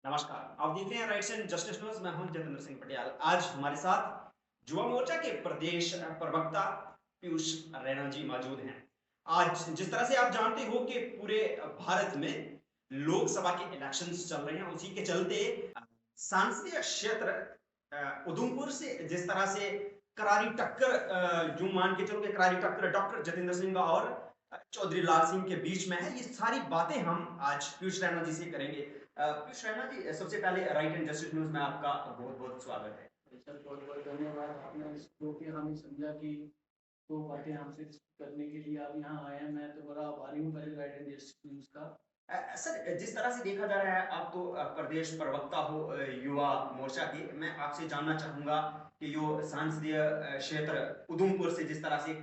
नमस्कार, आप देख रहे हैं राइट्स एंड जस्टिस न्यूज़। मैं हूं जतेंद्र सिंह पटियाल। आज हमारे साथ युवा मोर्चा के प्रदेश प्रवक्ता पीयूष रैना जी मौजूद हैं। आज जिस तरह से आप जानते हो कि पूरे भारत में लोकसभा के इलेक्शंस चल रहे हैं, उसी के चलते संसदीय क्षेत्र उधमपुर से जिस तरह से करारी टक्कर यूं मान के चलो कि करारी टक्कर डॉक्टर जतेंद्र सिंह और चौधरी लाल सिंह के बीच में है। ये सारी बातें हम आज पीयूष रैना जी से करेंगे। पीयूष रैना जी, सबसे पहले राइट एंड जस्टिस न्यूज में आपका बहुत बहुत स्वागत है। सर बहुत बहुत धन्यवाद। आपने जो कि हमें समझा कि दो बातें हमसे करने के लिए आप यहाँ आए हैं, मैं तो बड़ा आभारी हूँ पहले गाइडेंस न्यूज का। सर, जिस तरह से देखा जा रहा है, आप तो प्रदेश प्रवक्ता हो युवा मोर्चा के। मैं आपसे जानना चाहूंगा कि जो संसदीय क्षेत्र उधमपुर से जिस तरह से,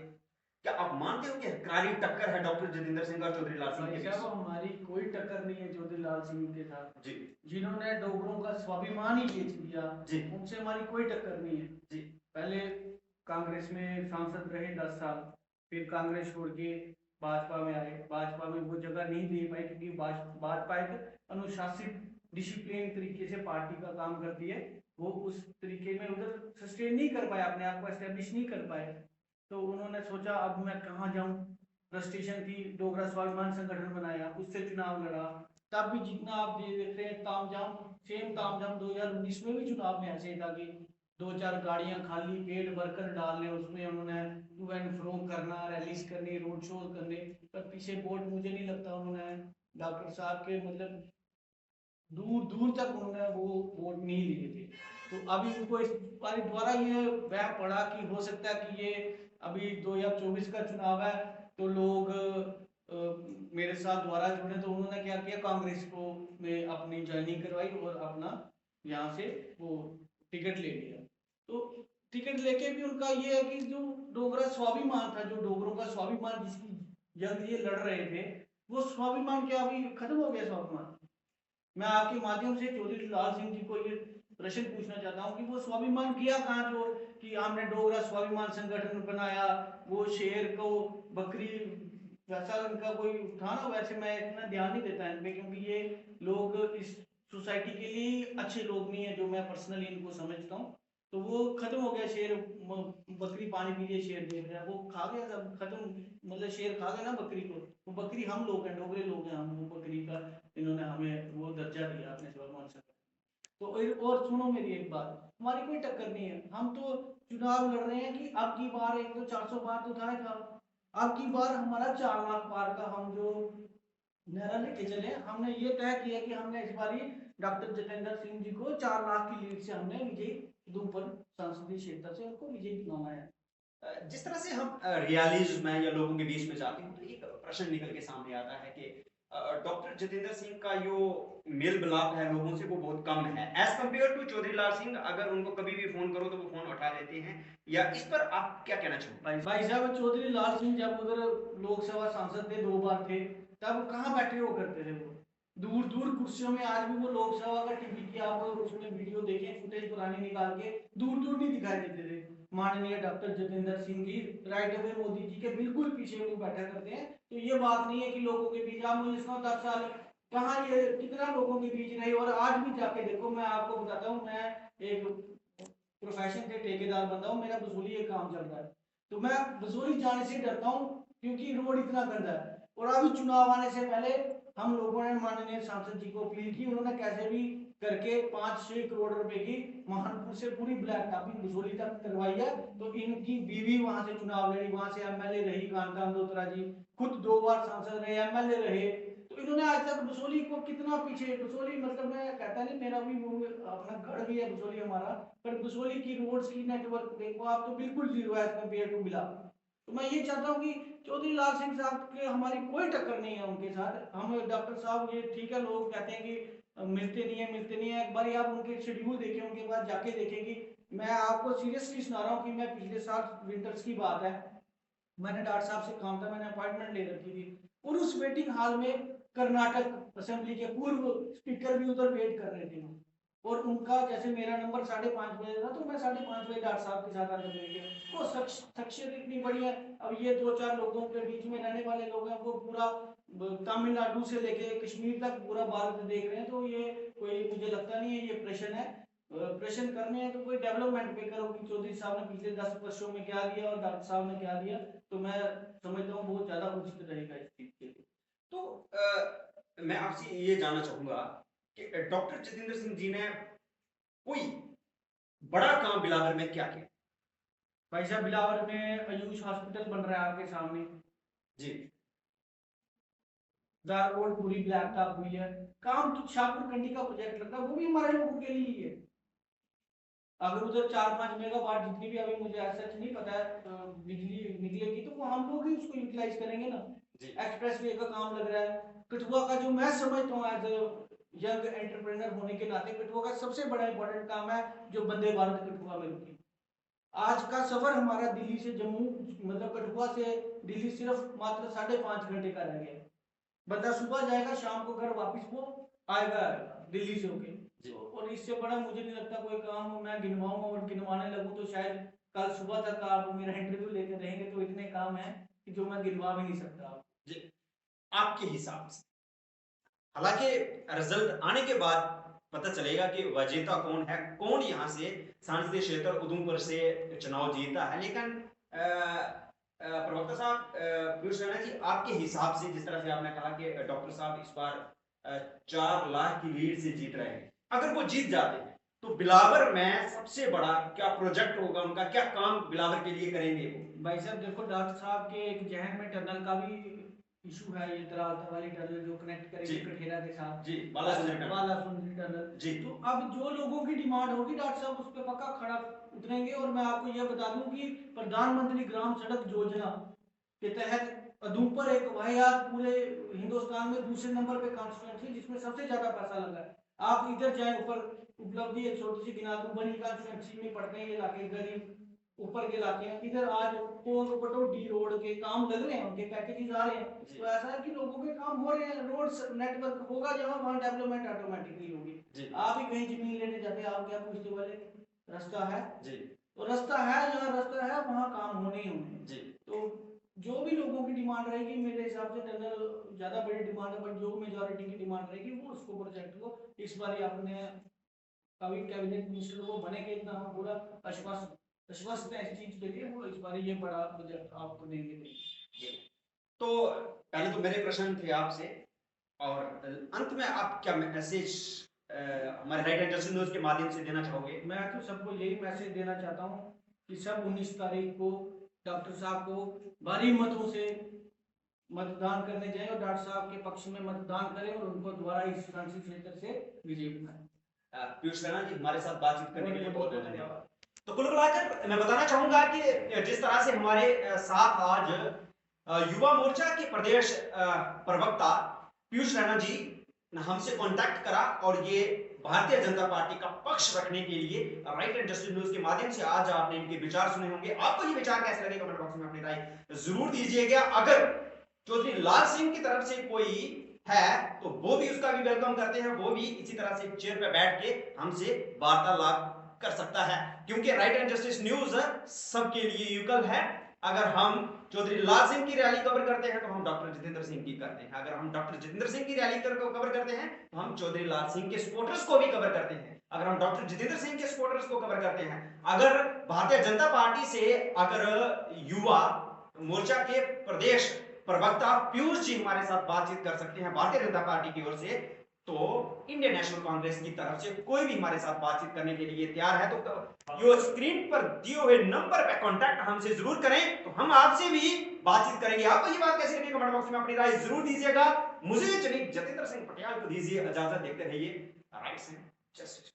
क्या आप मानते हो कि करारी टक्कर है डॉक्टर जतेंद्र सिंह और चौधरी लाल सिंह के भाई बीच? साहब, हमारी कोई टक्कर नहीं है चौधरी लाल सिंह के साथ। जी जिन्होंने डोगरों का स्वाभिमान ही बेच दिया, जी उनसे हमारी कोई टक्कर नहीं है। जी पहले कांग्रेस में सांसद रहे 10 साल, फिर कांग्रेस छोड़ के भाजपा में आए। भाजपा में वो जगह नहीं दे पाई क्योंकि भाजपा एक अनुशासित डिसिप्लिन तरीके से पार्टी का काम करती है। वो उस तरीके में उधर सस्टेन नहीं कर पाए, अपने आप को एस्टेब्लिश नहीं कर पाए। तो उन्होंने सोचा अब मैं कहाँ जाऊं। फ्रस्ट्रेशन थी, डोगरा स्वाभिमान संगठन बनाया, उससे चुनाव लड़ा। तब भी जितना आप ये देख रहे हैं तामझाम, सेम तामझाम 2019 में भी चुनाव में ऐसे ही था कि दो चार गाड़ियां खाली पेट भरकर डालने, उसमें उन्होंने टू एंड फ्रो करना, रैलीज करनी, रोड शो करने। पर पीछे वोट मुझे नहीं लगता उन्होंने डॉक्टर साहब के मतलब दूर दूर तक उन्होंने वो वोट नहीं लिए थे। तो अभी उनको इस बार द्वारा ये वह पड़ा कि हो सकता है कि ये अभी 2024 का चुनाव है तो लोग मेरे साथ दोबारा जुड़े। तो उन्होंने क्या किया, कांग्रेस को में अपनी ज्वाइनिंग करवाई और अपना यहाँ से वो टिकट ले लिया। तो टिकट लेके भी उनका ये है कि जो डोगरा स्वाभिमान था, जो डोगरों का स्वाभिमान जिसकी जंग ये लड़ रहे थे, वो स्वाभिमान क्या अभी खत्म हो गया स्वाभिमान? मैं आपके माध्यम से चौधरी लाल सिंह जी को ये प्रश्न पूछना चाहता हूँ कि वो स्वाभिमान किया कहाँ, जो कि हमने डोगरा स्वाभिमान संगठन बनाया, वो शेर को बकरी वैसा इनका कोई था ना। वैसे मैं इतना ध्यान नहीं देता इनपे क्योंकि ये लोग इस सोसाइटी के लिए अच्छे लोग नहीं है, जो मैं पर्सनली इनको समझता हूँ। तो वो खत्म हो गया शेर। बकरी पानी पी रही है, शेर देख रहा है, वो खा गया सब खत्म। मतलब शेर खा गया ना बकरी को। वो बकरी हम लोग हैं, डोगरे लोग हैं हम, वो बकरी का इन्होंने हमें वो दर्जा दिया अपने स्वाभिमान से। तो और सुनो मेरी एक बात, हमारी कोई टक्कर नहीं है। हम तो चुनाव लड़ रहे हैं कि अब की बार एक तो 400 पार तो था ही था, अब की बार हमारा 4 लाख पार का हम जो नारा लेके चले। हमने ये तय किया कि हमने इस बार डॉक्टर जतेंद्र सिंह जी को 4 लाख की लीड से हमने विजयी उधमपुर संसदीय क्षेत्र से उनको विजयी बनाना है। जिस तरह से हम रियलिज में या लोगों के बीच में जाते हैं, तो एक प्रश्न निकल के सामने आता है कि डॉक्टर जतेंद्र सिंह का जो मेल मिलाप है लोगों से वो बहुत कम है as compare to Chaudhary Lal Singh. अगर उनको कभी भी फोन करो तो वो फोन उठा लेते हैं। या इस पर आप क्या कहना चाहोगे? भाई साहब, चौधरी लाल सिंह जब उधर लोकसभा सांसद थे, 2 बार थे, तब कहाँ बैठे हो करते थे वो? दूर दूर कुर्सियों में। आज भी वो लोकसभा का टीवी की आप उसमें वीडियो देखें, फुटेज पुरानी निकाल के, दूर दूर नहीं दिखाई देते थे। माननीय doctor Jatendra Singh ji right away Modi ji के बिल्कुल पीछे वो बैठा करते हैं। तो ये बात नहीं है कि लोगों के बीच आप मुझे सुनो 10 साल कहाँ ये कितना लोगों के बीच रहे। और आज भी जाके देखो, मैं आपको बताता हूँ, मैं एक प्रोफेशन से ठेकेदार बंदा हूँ, मेरा वसूली एक काम चल रहा है। तो मैं वसूली जाने से डरता हूँ क्योंकि रोड इतना गंदा है। और अभी चुनाव आने से पहले हम लोगों ने माननीय सांसद जी को अपील की, उन्होंने कैसे भी करके 5-6 करोड़ रुपए की महानपुर से पूरी ब्लैक टॉपिंग वसूली तक करवाई है। तो इनकी बीवी वहां से चुनाव लड़ी, वहां से एमएलए रही कांता अंदोत्रा जी, खुद 2 बार सांसद रहे, एमएलए रहे। तो इन्होंने आज तक बसोली को कितना पीछे, बसोली मतलब मैं कहता नहीं, मेरा भी वो अपना गढ़ भी है बसोली हमारा, पर बसोली की रोड्स की नेटवर्क देखो आप तो बिल्कुल जीरो है कंपेयर टू मिला। तो मैं ये चाहता हूँ कि चौधरी लाल सिंह साहब के हमारी कोई टक्कर नहीं है उनके साथ। हम डॉक्टर साहब ये ठीक है, लोग कहते हैं कि मिलते नहीं है मिलते नहीं है। एक बार आप उनके शेड्यूल देखें, उनके पास जाके देखेंगे। मैं आपको सीरियसली सुना रहा हूँ कि मैं पिछले साल विंटर्स की बात है, मैंने डॉक्टर साहब से काम था, मैंने अपॉइंटमेंट ले रखी थी। और उस वेटिंग हॉल में कर्नाटक असेंबली के पूर्व स्पीकर भी उधर वेट कर रहे थे। और उनका जैसे मेरा नंबर 5:30 बजे था, तो मैं 5:30 बजे डॉक्टर साहब के साथ आकर बैठ गया। वो शख्सियत इतनी बड़ी है। अब ये 2-4 लोगों के बीच में रहने वाले लोग हैं, वो पूरा तमिलनाडु से लेके कश्मीर तक पूरा भारत देख रहे हैं, तो ये कोई मुझे लगता नहीं है ये प्रश्न है। प्रश्न करने हैं तो कोई डेवलपमेंट पे करो कि चौधरी साहब ने पिछले 10 वर्षों में क्या दिया और डॉक्टर साहब ने क्या दिया, तो मैं समझता हूँ बहुत ज्यादा उचित रहेगा इस चीज के लिए। तो मैं आपसे ये जानना चाहूंगा कि डॉक्टर जितेंद्र सिंह जी ने कोई बड़ा काम बिलावर में क्या किया? भाई साहब, बिलावर में आयुष हॉस्पिटल बन रहा है आपके सामने जी। दार रोड पूरी ब्लैक टॉप हुई है। काम तो शाहपुर कंडी का प्रोजेक्ट लगता है, वो भी हमारे लोगों के लिए ही है। अगर उधर 4-5 मेगावाट जितनी भी, अभी मुझे सच नहीं पता है, बिजली निकलेगी तो वो हम लोग ही उसको यूटिलाइज करेंगे ना। एक्सप्रेस वे का काम लग रहा है कठुआ का, जो मैं समझता हूँ एज यंग एंटरप्रेन्योर होने के नाते कठुआ का सबसे बड़ा इंपॉर्टेंट काम है जो वंदे भारत कठुआ में रुकी। आज का सफर हमारा दिल्ली से जम्मू, मतलब कठुआ से दिल्ली सिर्फ मात्र 5.5 घंटे का रह गया। बंदा सुबह जाएगा, शाम को घर वापस वो आएगा दिल्ली से होके। और इससे बड़ा मुझे नहीं लगता कोई काम हो। मैं गिनवाऊंगा और गिनवाने लगूं तो शायद कल सुबह तक आप मेरा इंटरव्यू लेते रहेंगे, तो इतने काम हैं कि जो मैं गिनवा भी नहीं सकता। जी, आपके हिसाब से, हालांकि रिजल्ट आने के बाद पता चलेगा कि विजेता कौन है, कौन यहाँ से संसदीय क्षेत्र उधमपुर से चुनाव जीता है, लेकिन प्रवक्ता साहब पीयूष रैना जी, आपके हिसाब से, जिस तरह से आपने कहा कि डॉक्टर साहब इस बार 4 लाख की लीड से जीत रहे हैं, अगर वो जीत जाते हैं तो बिलावर में सबसे बड़ा क्या प्रोजेक्ट होगा उनका, क्या काम बिलावर के लिए करेंगे वो? भाई साहब देखो, डॉक्टर साहब के एक जहन में टनल का भी इशू है, ये तरालता वाली टनल जो कनेक्ट करेगी कठेरा के साथ, जी, बालासुंदरी टनल जी। तो अब जो लोगों की डिमांड होगी डॉक्टर साहब उस पर पक्का खड़ा उतरेंगे। और मैं आपको यह बता दूं कि प्रधानमंत्री ग्राम सड़क योजना के तहत उधमपुर एक वाहियात पूरे हिंदुस्तान में दूसरे नंबर पे कॉन्स्टिट्यूंसी जिसमें सबसे ज्यादा पैसा लगा है। आप इधर जाए ऊपर, उपलब्धि एक छोटी सी गिना दूं, बनी कॉन्स्टिट्यूंसी में पड़ते हैं ये इलाके गरीब ऊपर के इलाके हैं, इधर आज डी रोड के काम लग रहे हैं, उनके पैकेजेस आ रहे हैं। तो ऐसा है कि लोगों के काम हो रहे हैं, रोड नेटवर्क होगा जहां वहां डेवलपमेंट ऑटोमेटिकली होगी। आप ही कहीं जमीन लेने जाते हैं, आप क्या पूछते वाले रास्ता है जी, तो रास्ता है, जहाँ रास्ता है वहां काम होने ही होंगे जी। तो जो भी लोगों की डिमांड रहेगी, मेरे हिसाब से टनल ज्यादा बड़ी डिमांड है, बट जो मेजोरिटी की डिमांड रहेगी वो उसको प्रोजेक्ट को इस बार आपने कभी कैबिनेट मिनिस्टर वो बने के इतना हम पूरा आश्वस्त है इस चीज के लिए, वो इस बार ये बड़ा प्रोजेक्ट आपको देंगे। तो पहले तो मेरे प्रश्न थे आपसे, और अंत में आप क्या मैसेज हमारे राइट एंड न्यूज के माध्यम से देना चाहोगे? मैं तो सबको यही मैसेज देना चाहता हूँ कि सब 19 तारीख को डॉक्टर साहब को भारी मतों से मतदान करने जाएं और डॉक्टर साहब के पक्ष में मतदान करें और उनको दोबारा इस संसदीय क्षेत्र से विजयी बनाएं। पीयूष रैना जी, हमारे साथ बातचीत करने के लिए बहुत बहुत धन्यवाद। तो कुल मिलाकर मैं बताना चाहूंगा कि जिस तरह से हमारे साथ आज युवा मोर्चा के प्रदेश प्रवक्ता पीयूष रैना जी ने हमसे कांटेक्ट करा और ये भारतीय जनता पार्टी का पक्ष रखने के लिए राइट एंड जस्टिस न्यूज के माध्यम से आज आपने इनके विचार सुने होंगे। आपको ये विचार कैसे लगे कमेंट बॉक्स में अपनी राय जरूर दीजिएगा। अगर चौधरी लाल सिंह की तरफ से कोई है तो वो भी उसका भी वेलकम करते हैं, वो भी इसी तरह से चेयर पे बैठ के हमसे वार्तालाप कर सकता है, क्योंकि राइट एंड जस्टिस न्यूज सबके लिए युगल है। अगर हम चौधरी लाल सिंह की रैली कवर करते हैं तो हम डॉक्टर जितेंद्र सिंह की करते हैं, अगर हम डॉक्टर जितेंद्र सिंह की रैली कवर करते हैं तो हम चौधरी लाल सिंह के सपोर्टर्स को भी कवर करते हैं, अगर हम डॉक्टर जितेंद्र सिंह के सपोर्टर्स को कवर करते हैं, अगर भारतीय जनता पार्टी से अगर युवा मोर्चा के प्रदेश प्रवक्ता पीयूष जी हमारे साथ बातचीत कर सकते हैं भारतीय जनता पार्टी की ओर से, तो इंडियन नेशनल कांग्रेस की तरफ से कोई भी हमारे साथ बातचीत करने के लिए तैयार है। तो यो स्क्रीन पर दिए हुए नंबर पे कांटेक्ट हमसे जरूर करें, तो हम आपसे भी बातचीत करेंगे। आपको ये बात कैसी लगी कमेंट बॉक्स में अपनी राय जरूर दीजिएगा। मुझे चलिए जतेंद्र सिंह पटियाल को दीजिए इजाजत, देखते रहिए राइट एंड जस्टिस।